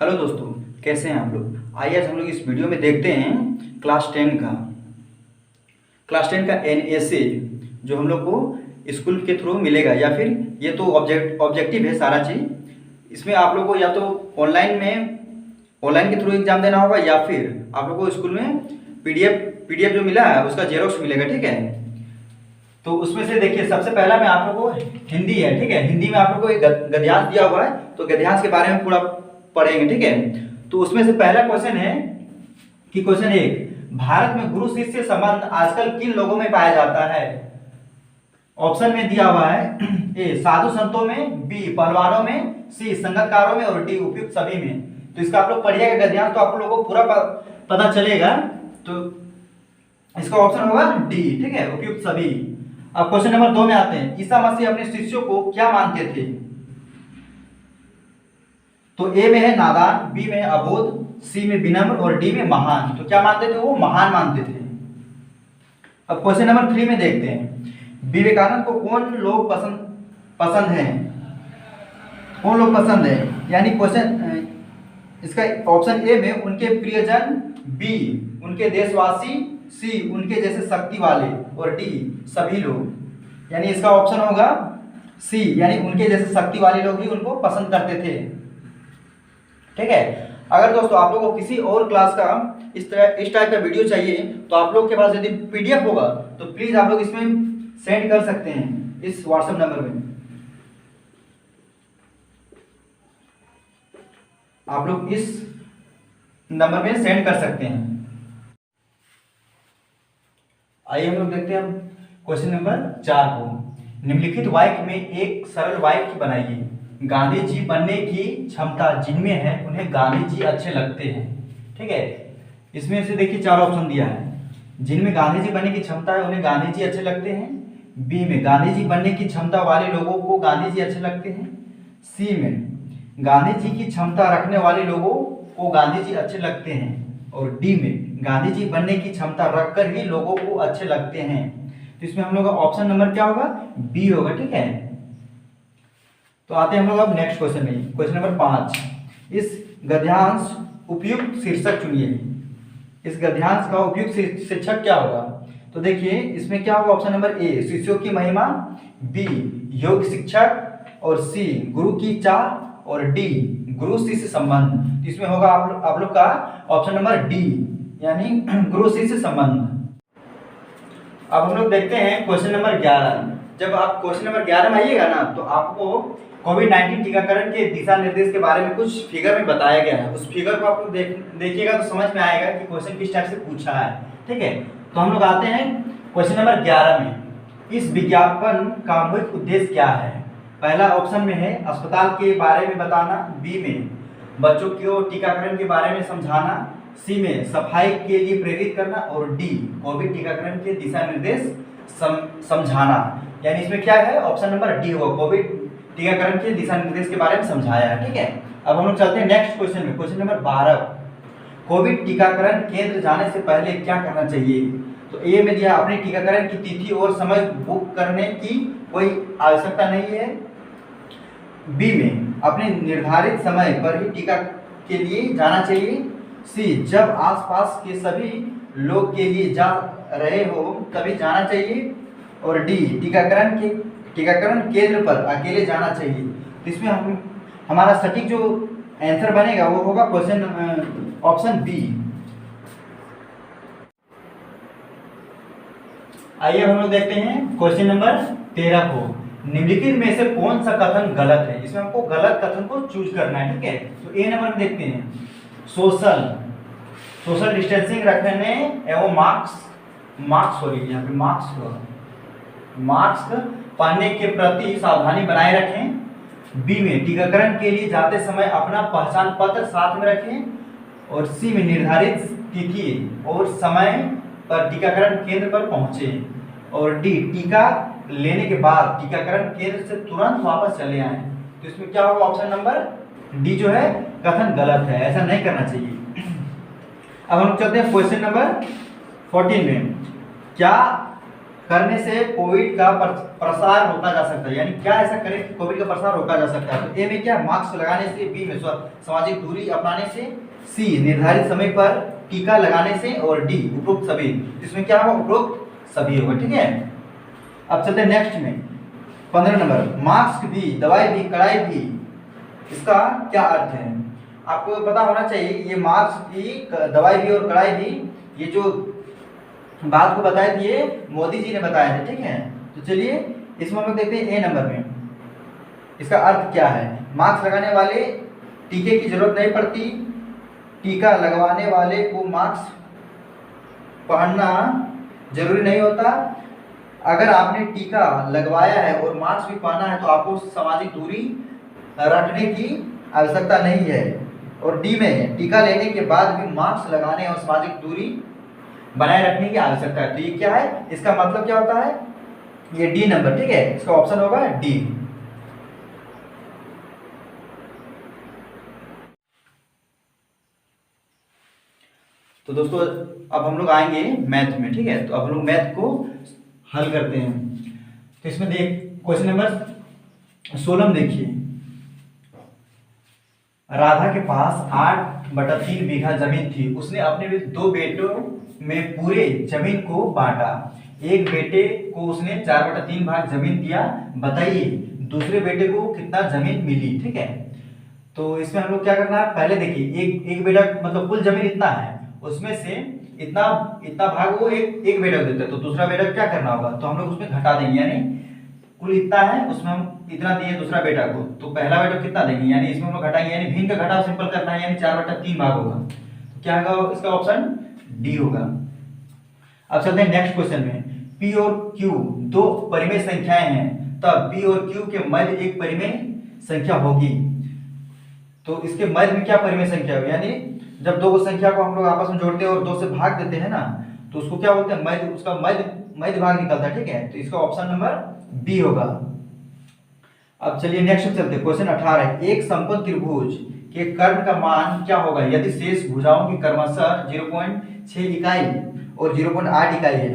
Hello दोस्तों, कैसे हैं आप लोग। आइए आज हम लोग इस वीडियो में देखते हैं क्लास 10 का एनएसए जो हम लोग को स्कूल के थ्रू मिलेगा, या फिर ये तो ऑब्जेक्टिव है सारा चीज़। इसमें आप लोग को या तो ऑनलाइन के थ्रू एग्जाम देना होगा, या फिर आप लोग को स्कूल में पीडीएफ जो मिला है उसका जेरोक्स मिलेगा। ठीक है, तो उसमें से देखिए, सबसे पहला में आप लोग को हिंदी है। ठीक है, हिंदी में आप लोग को एक गद्यांश दिया हुआ है, तो गद्यांश के बारे में पूरा पढ़ेंगे। ठीक है, तो उसमें से पहला क्वेश्चन है कि क्वेश्चन 1, भारत में गुरु शिष्य संबंध आजकल किन लोगों में पाया जाता है। ऑप्शन में दिया हुआ है ए साधु संतों में, बी पहलवानों में, सी संगतकारों में और डी उपयुक्त सभी में। तो इसका आप लोग पढ़िएगा गद्यांश, तो आप लोगों को पूरा पता चलेगा। तो इसका ऑप्शन होगा डी। ठीक है, उपयुक्त सभी। अब क्वेश्चन नंबर 2 में आते हैं, ईसा मसीह अपने शिष्यों को क्या मानते थे। तो ए में है नादान, बी में है अबोध, सी में विनम्र और डी में महान। तो क्या मानते थे वो? महान मानते थे। अब क्वेश्चन नंबर 3 में देखते हैं, विवेकानंद को कौन लोग पसंद हैं। कौन लोग पसंद है, यानी क्वेश्चन इसका ऑप्शन ए में उनके प्रियजन, बी उनके देशवासी, सी उनके जैसे शक्ति वाले और डी सभी लोग। यानी इसका ऑप्शन होगा सी, यानी उनके जैसे शक्ति वाले लोग ही उनको पसंद करते थे। ठीक है, अगर दोस्तों आप लोगों को किसी और क्लास का इस टाइप का वीडियो चाहिए, तो आप लोग के पास यदि पीडीएफ होगा तो प्लीज आप लोग इसमें सेंड कर सकते हैं, इस व्हाट्सएप नंबर में आप लोग इस नंबर में सेंड कर सकते हैं। आइए हम लोग देखते हैं क्वेश्चन नंबर 4 को। निम्नलिखित वाक्य में एक सरल वाक्य बनाइए। गांधी जी बनने की क्षमता जिनमें है उन्हें गांधी जी अच्छे लगते हैं। ठीक है, इसमें से देखिए 4 ऑप्शन दिया है। जिनमें गांधी जी बनने की क्षमता है उन्हें गांधी जी अच्छे लगते हैं, बी में गांधी जी बनने की क्षमता वाले लोगों को गांधी जी अच्छे लगते हैं, सी में गांधी जी की क्षमता रखने वाले लोगों को गांधी जी अच्छे लगते हैं, और डी में गांधी जी बनने की क्षमता रखकर ही लोगों को अच्छे लगते हैं। तो इसमें हम लोग का ऑप्शन नंबर क्या होगा? बी होगा। ठीक है, तो आते हैं हम लोग अब नेक्स्ट क्वेश्चन में। क्वेश्चन नंबर 5, इस गद्यांश उपयुक्त शीर्षक चुनिए। इस गद्यांश का उपयुक्त शीर्षक क्या होगा? तो देखिए इसमें क्या होगा? ऑप्शन नंबर ए शिष्यों की महिमा, बी योग शिक्षक, और सी गुरु की चाह, और डी गुरु शिष्य संबंध। इसमें होगा आप लोग का ऑप्शन नंबर डी, यानी गुरु शिष्य संबंध। अब हम लोग देखते हैं क्वेश्चन नंबर 11। जब आप क्वेश्चन नंबर 11 में आइएगा ना, तो आपको कोविड-19 टीकाकरण के दिशा निर्देश के बारे में कुछ फिगर में बताया गया है। उस फिगर को आप लोग देखिएगा तो समझ में आएगा कि क्वेश्चन किस टाइप से पूछा है। ठीक है, तो हम लोग आते हैं क्वेश्चन नंबर 11 में। इस विज्ञापन का मुख्य उद्देश्य क्या है? पहला ऑप्शन में है अस्पताल के बारे में बताना, बी में बच्चों को टीकाकरण के बारे में समझाना, सी में सफाई के लिए प्रेरित करना, और डी कोविड टीकाकरण के दिशा निर्देश समझाना। यानी इसमें क्या है? ऑप्शन नंबर डी होगा, कोविड टीकाकरण के दिशा निर्देश के बारे में समझाया है। ठीक है, अब हम लोग चलते हैं नेक्स्ट क्वेश्चन में। क्वेश्चन नंबर 12, कोविड टीकाकरण केंद्र जाने से पहले क्या करना चाहिए? तो ए में दिया अपने टीकाकरण की तिथि और समय बुक करने की कोई आवश्यकता नहीं है, बी में अपने निर्धारित समय पर ही टीका के लिए जाना चाहिए, सी जब आसपास के सभी लोग के लिए जा रहे हो तभी जाना चाहिए, और डी टीकाकरण केंद्र पर अकेले जाना चाहिए। तो इसमें हमारा सटीक जो आंसर बनेगा वो होगा क्वेश्चन ऑप्शन बी। आइए हम लोग देखते हैं क्वेश्चन नंबर 13 को। निम्नलिखित में से कौन सा कथन गलत है? इसमें हमको गलत कथन को चूज करना है। ठीक है, तो ए नंबर में देखते हैं, सोशल डिस्टेंसिंग रखने एवं मास्क पहनने के प्रति सावधानी बनाए रखें, बी में टीकाकरण के लिए जाते समय अपना पहचान पत्र साथ में रखें, और सी में निर्धारित तिथि और समय पर टीकाकरण केंद्र पर पहुंचे, और डी टीका लेने के बाद टीकाकरण केंद्र से तुरंत वापस चले आएं। तो इसमें क्या होगा? ऑप्शन नंबर डी जो है कथन गलत है, ऐसा नहीं करना चाहिए। अब हम चलते हैं क्वेश्चन नंबर 14 में। क्या करने से कोविड का प्रसार रोका जा सकता है, यानी क्या ऐसा करें कि कोविड का प्रसार रोका जा सकता है। तो ए में क्या, मास्क लगाने से, बी में सामाजिक दूरी अपनाने से, सी निर्धारित समय पर टीका लगाने से, और डी उपरोक्त सभी। इसमें क्या होगा, उपरोक्त सभी होगा। ठीक है, अब चलते हैं नेक्स्ट में 15 नंबर, मास्क भी दवाई भी कड़ाई भी, इसका क्या अर्थ है। आपको पता होना चाहिए, ये मास्क भी दवाई भी और कड़ाई भी, ये जो बात को बताए थे ये मोदी जी ने बताया था। ठीक है, तो चलिए इसमें हम लोग देखते हैं ए नंबर में इसका अर्थ क्या है। मास्क लगाने वाले टीके की जरूरत नहीं पड़ती, टीका लगवाने वाले को मास्क पहनना जरूरी नहीं होता। अगर आपने टीका लगवाया है और मास्क भी पहना है तो आपको सामाजिक दूरी रखने की आवश्यकता नहीं है। और डी में टीका लेने के बाद भी मास्क लगाने और सामाजिक दूरी बनाए रखने की आवश्यकता है। तो ये क्या है, इसका मतलब क्या होता है, ये डी नंबर। ठीक है, इसका ऑप्शन होगा डी। तो दोस्तों अब हम लोग आएंगे मैथ में। ठीक है, तो अब हम लोग मैथ को हल करते हैं। तो इसमें देख क्वेश्चन नंबर 16 देखिए, राधा के पास 8/3 बीघा जमीन थी। उसने अपने 2 बेटों में पूरे जमीन को बांटा। एक बेटे को उसने 4/3 भाग जमीन दिया। बताइए दूसरे बेटे को कितना जमीन मिली। ठीक है, तो इसमें हम लोग क्या करना है, पहले देखिए एक बेटा मतलब कुल जमीन इतना है, उसमें से इतना भाग वो एक बेटा को देता है, तो दूसरा बेटा क्या करना होगा, तो हम लोग उसमें घटा देंगे, यानी कुल इतना है उसमें हम इतना दिए दूसरा बेटा को, तो पहला बेटा कितना देंगे, यानी इसमें हम लोग घटाएंगे, यानी भिन्न का घटाव सिंपल करना है, यानी 4/3 भाग होगा। तो क्या होगा, इसका ऑप्शन डी होगा। अब चलते हैं नेक्स्ट क्वेश्चन में, पी और क्यू 2 परिमेय संख्याएं हैं, तब पी और क्यू के मध्य एक परिमेय संख्या होगी। तो इसके मध्य में क्या परिमेय संख्या होगी, यानी जब 2 संख्या को हम लोग आपस में जोड़ते हैं और 2 से भाग देते हैं ना, तो उसको क्या बोलते हैं, मध्य, उसका मध्य भाग निकलता है। ठीक है, तो इसका ऑप्शन नंबर बी होगा। अब चलिए नेक्स्ट चलते हैं, क्वेश्चन 18, एक समकोण त्रिभुज के कर्ण का मान क्या होगा यदि शेष भुजाओं की क्रमशः 0.6 इकाई और 0.8 इकाई है।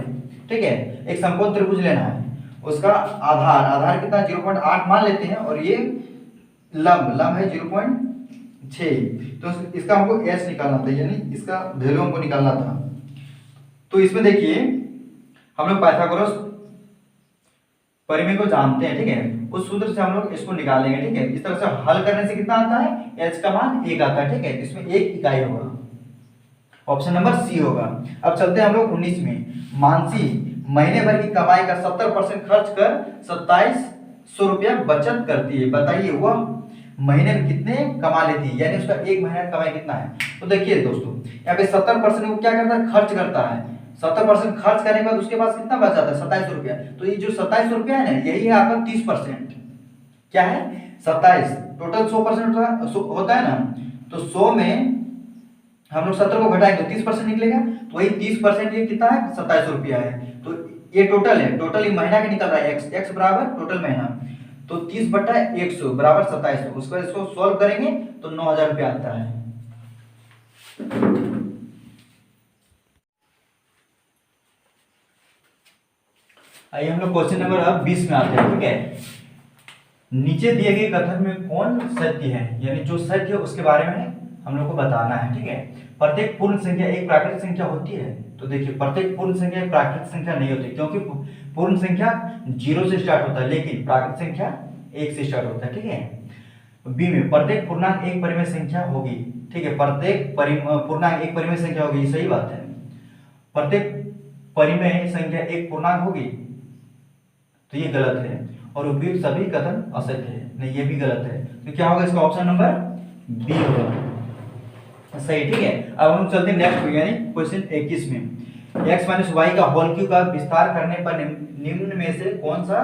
ठीक है, एक समकोण त्रिभुज लेना है, उसका आधार कितना 0.8 मान लेते हैं, और ये लंब है 0.6, तो इसका हमको एच निकालना था, यानी इसका वैल्यू हमको निकालना था। तो इसमें देखिए हम लोग पाइथागोरस परिमेय को जानते हैं। ठीक है, उस सूत्र से हम लोग इसको निकालेंगे। ठीक है, इस तरह से हल करने से कितना आता है, एच का मान 1 आता है। ठीक है, इसमें 1 इकाई होगा, ऑप्शन नंबर सी होगा। अब चलते हैं हम लोग 19 में, मानसी महीने भर की कमाई का 70% खर्च कर 2700 रुपया बचत करती है। बताइए वह महीने में कितने कमा लेती है, यानी उसका एक महीने का कमाई कितना है। तो देखिए दोस्तों, यहाँ पे 70% वो क्या करता है, खर्च करता है। 70% खर्च करने के बाद उसके पास कितना बच जाता है, 2700 रुपया। तो ये जो 2700 रुपया है ना, यही है आपका 30%। क्या है, 27, टोटल 100% होता है ना, तो 100 में हम लोग 70 को घटाएंगे तो 30% निकलेगा, तो वही 30% ये कितना है, 2700 रुपया है। तो ये टोटल है, टोटल ये महीना का निकल रहा है, एक्स बराबर टोटल महीना, तो 30/100 बराबर 2700। उसको इसको सॉल्व करेंगे तो 9000 रुपया आता है। आइए हम लोग क्वेश्चन नंबर अब 20 में आते हैं। ठीक है, नीचे दिए गए कथन में कौन सत्य है, यानी जो सत्य है उसके बारे में हम लोग को बताना है। ठीक है, प्रत्येक पूर्ण संख्या एक प्राकृतिक संख्या होती है। तो देखिए प्रत्येक पूर्ण संख्या एक प्राकृतिक संख्या नहीं होती, क्योंकि पूर्ण संख्या 0 से स्टार्ट होता है, लेकिन प्राकृतिक संख्या 1 से स्टार्ट होता है। ठीक है, बी में प्रत्येक पूर्णांक एक परिमेय संख्या होगी। ठीक है, प्रत्येक पूर्णांक एक परिमेय संख्या होगी, सही बात है। प्रत्येक परिमेय संख्या एक पूर्णांक होगी, तो ये गलत है। और उपयुक्त सभी कथन असत्य है, नहीं ये भी गलत है। तो क्या होगा, इसका ऑप्शन नंबर बी होगा, सही। ठीक है, अब हम चलते हैं नेक्स्ट यानी क्वेश्चन 21 में, x - y का होल क्यूब का विस्तार करने पर निम्न में से कौन सा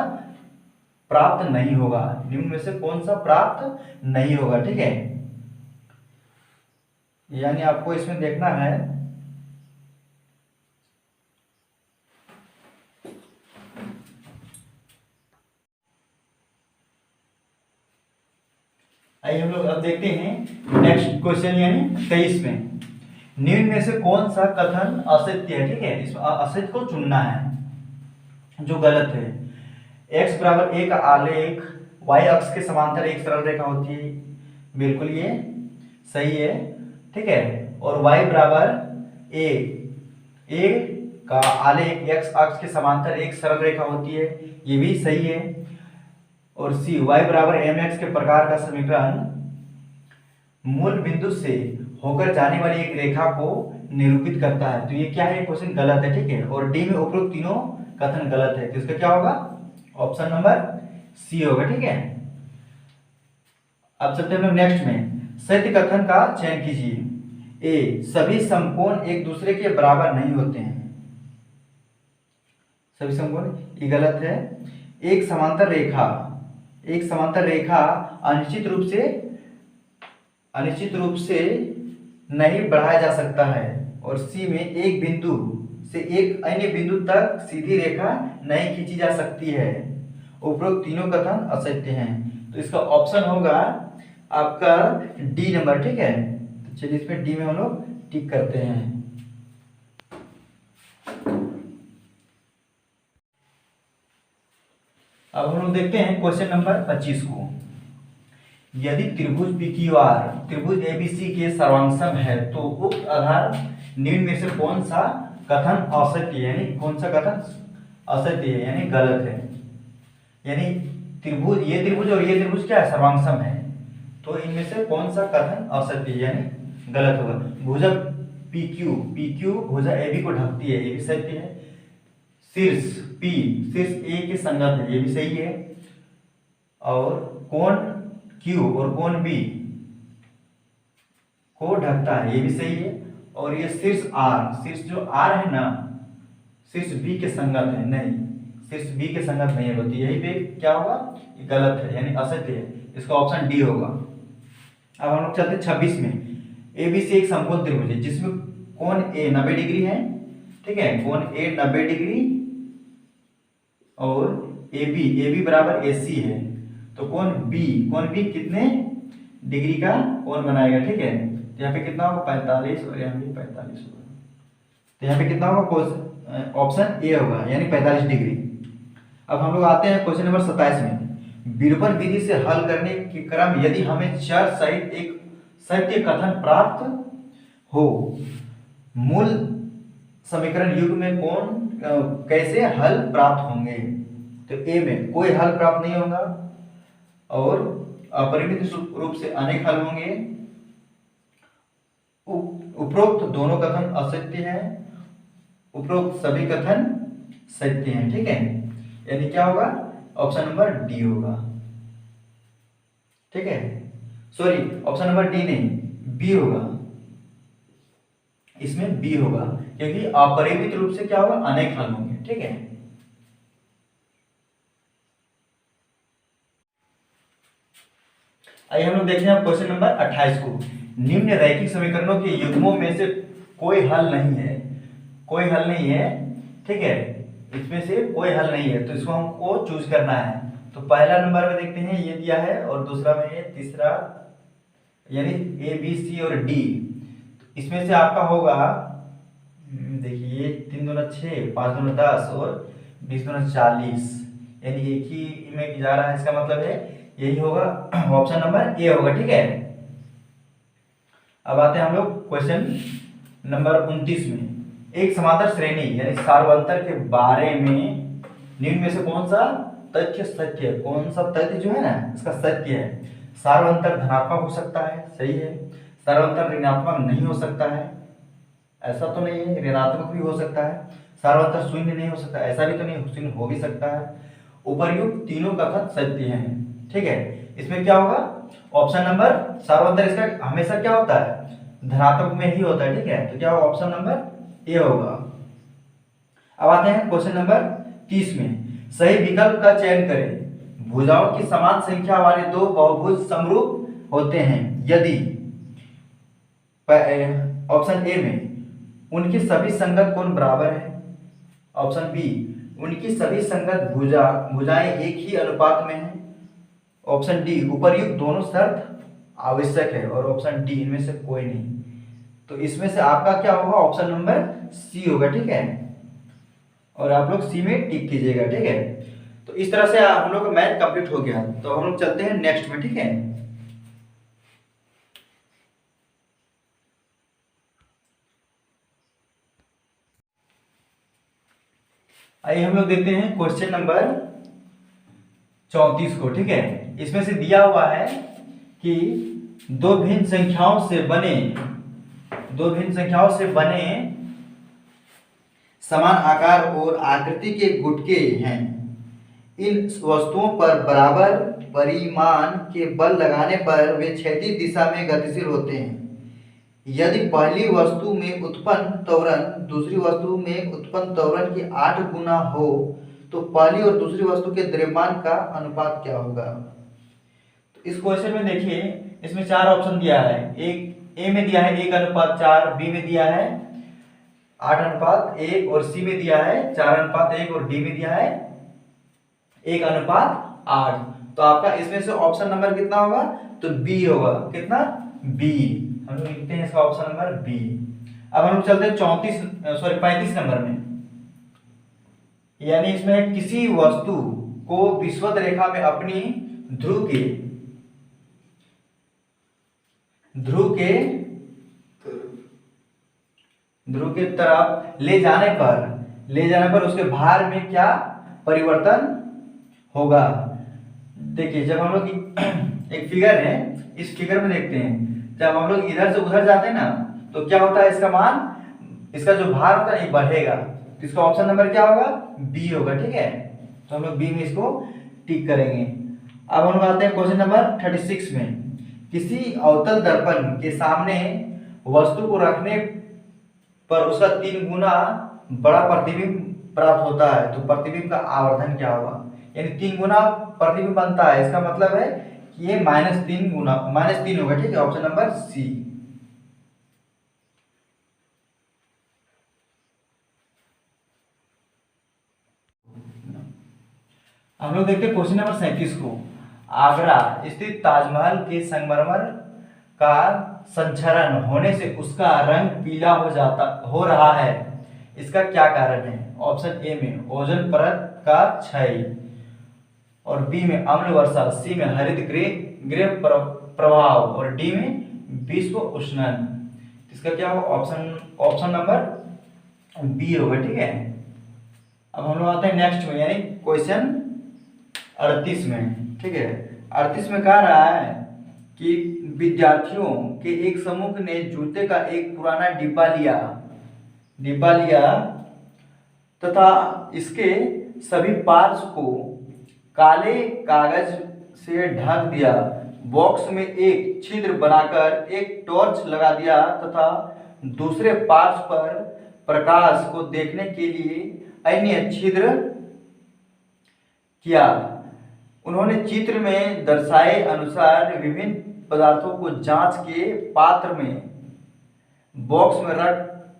प्राप्त नहीं होगा, निम्न में से कौन सा प्राप्त नहीं होगा। ठीक है, यानी आपको इसमें देखना है, आइए हम लोग अब देखते हैं नेक्स्ट क्वेश्चन यानी 23 में, निम्न में से कौन सा कथन असत्य है। ठीक है, इस असत्य को चुनना है। जो गलत है। x बराबर a का आलेख y अक्ष के समांतर एक सरल रेखा होती है, बिल्कुल ये सही है, ठीक है। और y बराबर a का आलेख x अक्ष के समांतर एक सरल रेखा होती है, ये भी सही है। और c y बराबर mx के प्रकार का समीकरण मूल बिंदु से होकर जाने वाली एक रेखा को निरूपित करता है, तो ये क्या है, क्वेश्चन गलत है, ठीक है। और डी में उपरोक्त तीनों कथन गलत है, तो इसका क्या होगा, ऑप्शन नंबर सी होगा, ठीक है। अब चलते हैं हम लोग नेक्स्ट में, सत्य कथन का चयन कीजिए। ए, सभी समकोण एक दूसरे के बराबर नहीं होते हैं, सभी समकोण, ये गलत है। एक समांतर रेखा अनिश्चित रूप से नहीं बढ़ाया जा सकता है। और सी में एक बिंदु से एक अन्य बिंदु तक सीधी रेखा नहीं खींची जा सकती है। उपरोक्त तीनों कथन असत्य हैं, तो इसका ऑप्शन होगा आपका डी नंबर, ठीक है। तो चलिए इसमें डी में हम लोग टिक करते हैं। अब हम लोग देखते हैं क्वेश्चन नंबर 25 को। यदि त्रिभुज PQR त्रिभुज ABC के सर्वांगसम है तो उक्त आधार निम्न में से कौन सा कथन असत्य है, यानी कौन सा कथन असत्य है, यानी गलत है। यानी ये त्रिभुज और ये त्रिभुज क्या है, सर्वांगसम है, तो इनमें से कौन सा कथन असत्य है, यानी गलत होगा। भुजा PQ भुजा AB को ढकती है, ये भी सत्य है। शीर्ष A के संगत है, ये भी सही है। और कोण Q और कोण B को ढकता है, ये भी सही है। और ये शीर्ष जो R है ना, शीर्ष B के संगत है, नहीं, शीर्ष B के संगत नहीं होती, यही पे क्या होगा, ये गलत है, यानी असत्य है, इसका ऑप्शन डी होगा। अब हम लोग चलते हैं 26 में। ABC एक समकोण त्रिभुज है जिसमें कोण A 90 डिग्री है, ठीक है, कोण A 90 डिग्री और AB बराबर AC है, तो कोण B कितने डिग्री का कोण बनाएगा, ठीक है। तो यहाँ पे कितना होगा, 45, और यहाँ पे 45 होगा, तो यहाँ पे कितना होगा, ऑप्शन ए होगा, यानी 45 डिग्री। अब हम लोग आते हैं क्वेश्चन नंबर 27 में। विरूपण विधि से हल करने के क्रम यदि हमें चर सहित एक सत्य कथन प्राप्त हो, मूल समीकरण युग में कैसे हल प्राप्त होंगे। तो ए में कोई हल प्राप्त नहीं होगा, और अपरिमित रूप से अनेक हल होंगे। उपरोक्त दोनों कथन असत्य हैं, उपरोक्त सभी कथन सत्य हैं, ठीक है। यानी क्या होगा, ऑप्शन नंबर डी होगा, ठीक है। सॉरी, ऑप्शन नंबर डी नहीं, बी होगा, इसमें बी होगा, क्योंकि अपरिमित रूप से क्या होगा, अनेक हल होंगे, ठीक है। आइए हम लोग देखते हैं क्वेश्चन नंबर 28 को। निम्न रैखिक समीकरणों के युग्मों में से कोई हल नहीं है, ठीक है, इसमें से कोई हल नहीं है, तो इसको हमको चूज करना है। तो पहला नंबर में देखते हैं, ये दिया है, और दूसरा में ये, तीसरा यानी A B C और D, इसमें से आपका होगा, देखिए 3 दूना 6, 5 दूना 10 और 20 दूना 40, यानी एक ही में जा रहा है, इसका मतलब है यही होगा, ऑप्शन नंबर ए होगा, ठीक है। अब आते हैं हम लोग क्वेश्चन नंबर 29 में। एक समांतर श्रेणी यानी सार्वंतर के बारे में निम्न में से कौन सा तथ्य सत्य है, कौन सा तथ्य जो है ना इसका सत्य है। सार्वंतर धनात्मक हो सकता है, सही है। सार्वंतर ऋणात्मक नहीं हो सकता है, ऐसा तो नहीं है, ऋणात्मक भी हो सकता है। सार्वंतर शून्य नहीं हो सकता, ऐसा भी तो नहीं, शून्य हो भी सकता है। उपर्युक्त तीनों कथन सत्य हैं, ठीक है। इसमें क्या होगा, ऑप्शन नंबर, सार्वंतर इसका हमेशा क्या होता है, धनात्मक में ही होता है, ठीक है। तो क्या होगा, ऑप्शन नंबर ए होगा। अब आते हैं क्वेश्चन नंबर 30 में। सही विकल्प का चयन करें। भुजाओं की समान संख्या वाले दो बहुभुज समरूप होते हैं यदि, ऑप्शन ए में उनकी सभी संगत कोण बराबर है, ऑप्शन बी उनकी सभी संगत भुजाएं एक ही अनुपात में है, ऑप्शन डी उपर्युक्त दोनों शर्त आवश्यक है, और ऑप्शन डी इनमें से कोई नहीं। तो इसमें से आपका क्या होगा, ऑप्शन नंबर सी होगा, ठीक है। और आप लोग सी में टिक कीजिएगा, ठीक है। तो इस तरह से हम लोग का मैथ कंप्लीट हो गया। तो हम लोग चलते हैं नेक्स्ट में, ठीक है। आइए हम लोग देखते हैं क्वेश्चन नंबर 34 को, ठीक है। इसमें से दिया हुआ है कि दो भिन्न संख्याओं से बने समान आकार और आकृति के गुटके हैं। इन वस्तुओं पर बराबर परिमाण के बल लगाने पर वे क्षैतिज दिशा में गतिशील होते हैं। यदि पहली वस्तु में उत्पन्न त्वरण दूसरी वस्तु में उत्पन्न त्वरण की 8 गुना हो तो पहली और दूसरी वस्तु के द्रव्यमान का अनुपात क्या होगा। तो इस क्वेश्चन में देखिए, इसमें 4 ऑप्शन दिया है। एक ए में दिया है 1:4, बी में दिया है 8:1 और सी में दिया है 4:1 और डी में दिया है 1:8। तो आपका इसमें से ऑप्शन नंबर कितना होगा, तो बी होगा। कितना, बी। हम लोग लिखते हैं इसका ऑप्शन नंबर बी। अब हम लोग चलते हैं 35 नंबर में। यानी इसमें किसी वस्तु को विषुवत रेखा में अपनी ध्रुव के तरफ ले जाने पर उसके भार में क्या परिवर्तन होगा। देखिए, जब हम लोग एक फिगर है, इस फिगर में देखते हैं, जब हम लोग इधर से उधर जाते हैं ना, तो क्या होता है, इसका मान, इसका जो भार होता है ये बढ़ेगा। तो इसका ऑप्शन नंबर क्या होगा, बी होगा, ठीक है। तो हम लोग बी में इसको टिक करेंगे। अब हम लोग आते हैं क्वेश्चन नंबर 36 में। किसी अवतल दर्पण के सामने वस्तु को रखने पर उसका 3 गुना बड़ा प्रतिबिंब प्राप्त होता है, तो प्रतिबिंब का आवर्धन क्या होगा। यानी 3 गुना प्रतिबिंब बनता है, इसका मतलब है कि ये -3 होगा, ठीक है। Option number C. हम लोग देखते हैं क्वेश्चन नंबर 37 को। आगरा स्थित ताजमहल के संगमरमर का संक्षरण होने से उसका रंग पीला हो रहा है, इसका क्या कारण है। ऑप्शन ए में ओजोन परत का क्षय, और बी में अम्ल वर्षा, सी में हरित गृह प्रभाव, और डी में विश्व उष्णन। इसका क्या होगा, ऑप्शन नंबर बी होगा, ठीक है। अब हम लोग आते हैं नेक्स्ट में, यानी क्वेश्चन 38 में, ठीक है। 38 में कह रहा है कि विद्यार्थियों के एक समूह ने जूते का एक पुराना डिब्बा लिया तथा इसके सभी पार्ट्स को काले कागज से ढक दिया। बॉक्स में एक छिद्र बनाकर एक टॉर्च लगा दिया तथा दूसरे पार्ट्स पर प्रकाश को देखने के लिए अन्य छिद्र किया। उन्होंने चित्र में दर्शाए अनुसार विभिन्न पदार्थों को जांच के पात्र में बॉक्स में रख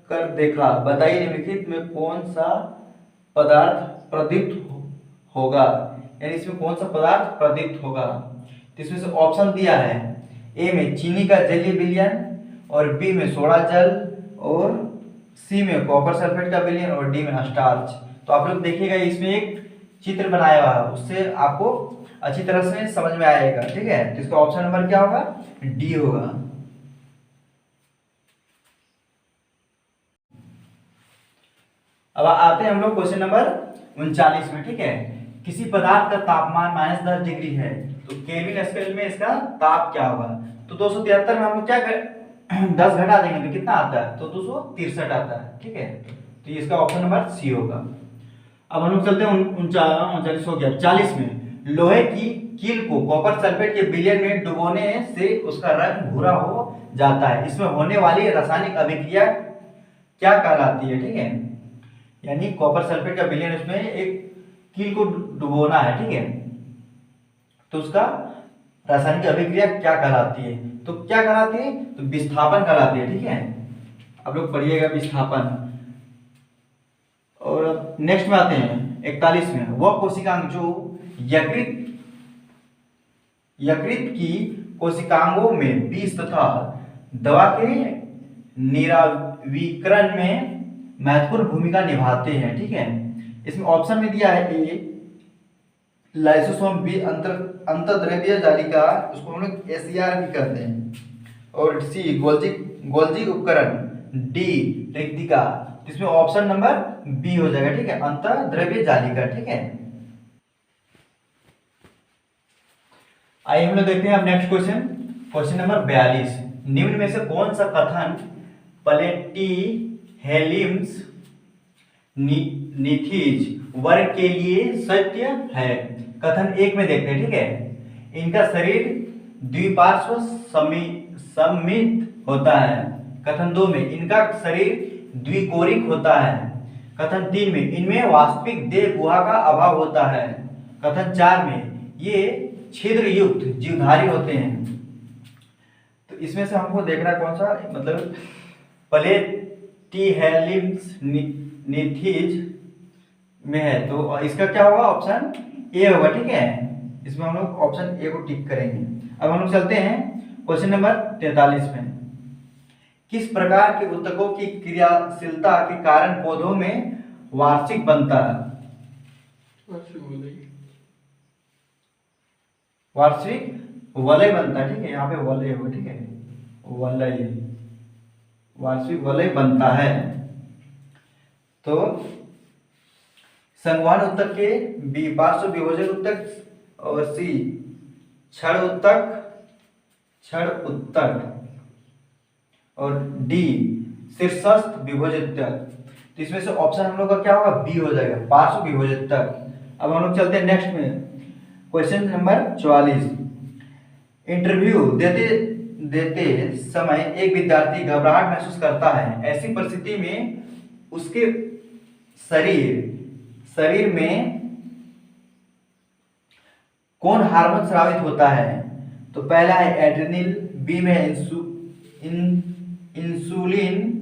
कर देखा। बताइए निम्नलिखित में कौन सा पदार्थ प्रदीप्त होगा। यानी इसमें कौन सा पदार्थ प्रदीप्त होगा। तो इसमें से ऑप्शन दिया है, ए में चीनी का जलीय विलयन, और बी में सोडा जल, और सी में कॉपर सल्फेट का विलयन, और डी में स्टार्च। तो आप लोग देखिएगा, इसमें एक चित्र बनाया हुआ है, उससे आपको अच्छी तरह से समझ में आएगा, ठीक है। तो इसका ऑप्शन नंबर क्या होगा, डी होगा। अब आते हैं हम लोग क्वेश्चन नंबर 39 में, ठीक है। किसी पदार्थ का तापमान -10 डिग्री है, तो केल्विन स्केल में इसका ताप क्या होगा। तो 273 में हम लोग क्या 10 घटा देंगे तो कितना आता है, तो 263 आता है, ठीक है। तो इसका ऑप्शन नंबर सी होगा। अब हम लोग चलते हैं 39 हो गया। 40 में लोहे की कील को कॉपर सल्फेट के विलयन में डुबोने से उसका रंग भूरा हो जाता है। इसमें होने वाली रासायनिक अभिक्रिया क्या कहलाती है, ठीक है। यानी कॉपर सल्फेट का विलयन, उसमें एक कील को डुबोना है, ठीक है। तो उसका रासायनिक अभिक्रिया क्या कहलाती है, तो क्या कहलाती है, तो विस्थापन कहलाती है, ठीक है। आप लोग पढ़िएगा विस्थापन। और नेक्स्ट में आते हैं 41 में। वह कोशिकांग जो यकृत की कोशिकांगों में विष तथा दवा के निरावीकरण में महत्वपूर्ण भूमिका निभाते हैं, ठीक है। इसमें ऑप्शन में दिया है ए लाइसोसोम, बी अंतर्द्रव्य जालिका, उसको हम लोग एसीआर भी कहते हैं, और सी गोल्जी उपकरण, डी रिक्तिका। इसमें ऑप्शन नंबर बी हो जाएगा, ठीक है, अंतर्द्रव्य जालिका। ठीक है, आइए हम लोग देखते हैं अब नेक्स्ट क्वेश्चन, क्वेश्चन नंबर 42। निम्न में से कौन सा कथन प्लेटिहेल्मिन्थ निथीज वर्ग के लिए सत्य है? कथन एक में देखते हैं, ठीक है, इनका शरीर द्विपार्श्व सममित होता है। कथन 2 में इनका शरीर द्विकोणिक होता है। कथन 3 में इनमें वास्तविक देह गुहा का अभाव होता है। कथन 4 में ये छिद्र युक्त जीवधारी होते हैं। तो इसमें से हमको देखना कौन सा, मतलब प्लेटिहेल्मिन्थ निथीज में है, तो इसका क्या होगा, ऑप्शन ए होगा। ठीक है, इसमें हम लोग ऑप्शन ए को टिक करेंगे। अब हम लोग चलते हैं क्वेश्चन नंबर 43 में। किस प्रकार के ऊतकों की क्रियाशीलता के कारण पौधों में वार्षिक बनता है? वार्षिक वलय बनता है। ठीक है, यहाँ पे वलय होगा, ठीक है, वलय, वार्षिक वलय बनता है। तो संवहन ऊतक के, बी पार्श्व विभोजक ऊतक, और सी क्षण ऊतक, और डी शीर्षस्थ विभोजक। तो इसमें से ऑप्शन हम लोग का क्या होगा, बी हो जाएगा, पार्श्व विभोजक। अब हम लोग चलते हैं नेक्स्ट में, क्वेश्चन नंबर 44। इंटरव्यू देते समय एक विद्यार्थी घबराहट महसूस करता है। ऐसी परिस्थिति में उसके शरीर में कौन हार्मोन स्रावित होता है? तो पहला है एड्रेनल, बी में इंसुलिन,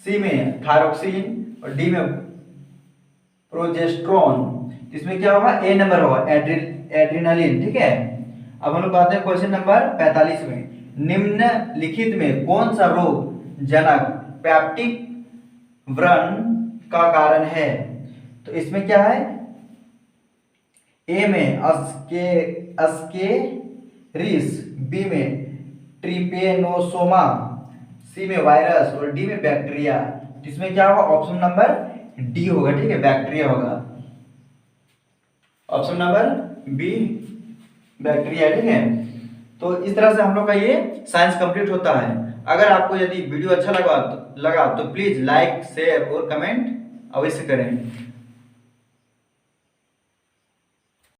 सी में थायरोक्सिन, और डी में प्रोजेस्टेरोन। इसमें क्या होगा, ए नंबर होगा, एड्रेनालिन। ठीक है, अब हम लोग बात हैं क्वेश्चन नंबर 45 में। निम्नलिखित में कौन सा रोग जनक पेप्टिक व्रण का कारण है? तो इसमें क्या है, ए में अस्केरिस, बी में ट्रिपेनोसोमा, सी में वायरस, और डी में बैक्टीरिया। इसमें क्या होगा, ऑप्शन नंबर डी होगा। ठीक है, बैक्टीरिया होगा, ऑप्शन नंबर बी बैक्टीरिया। ठीक है, तो इस तरह से हम लोग का ये साइंस कंप्लीट होता है। अगर आपको यदि वीडियो अच्छा लगा तो प्लीज लाइक, शेयर और कमेंट अवश्य करें।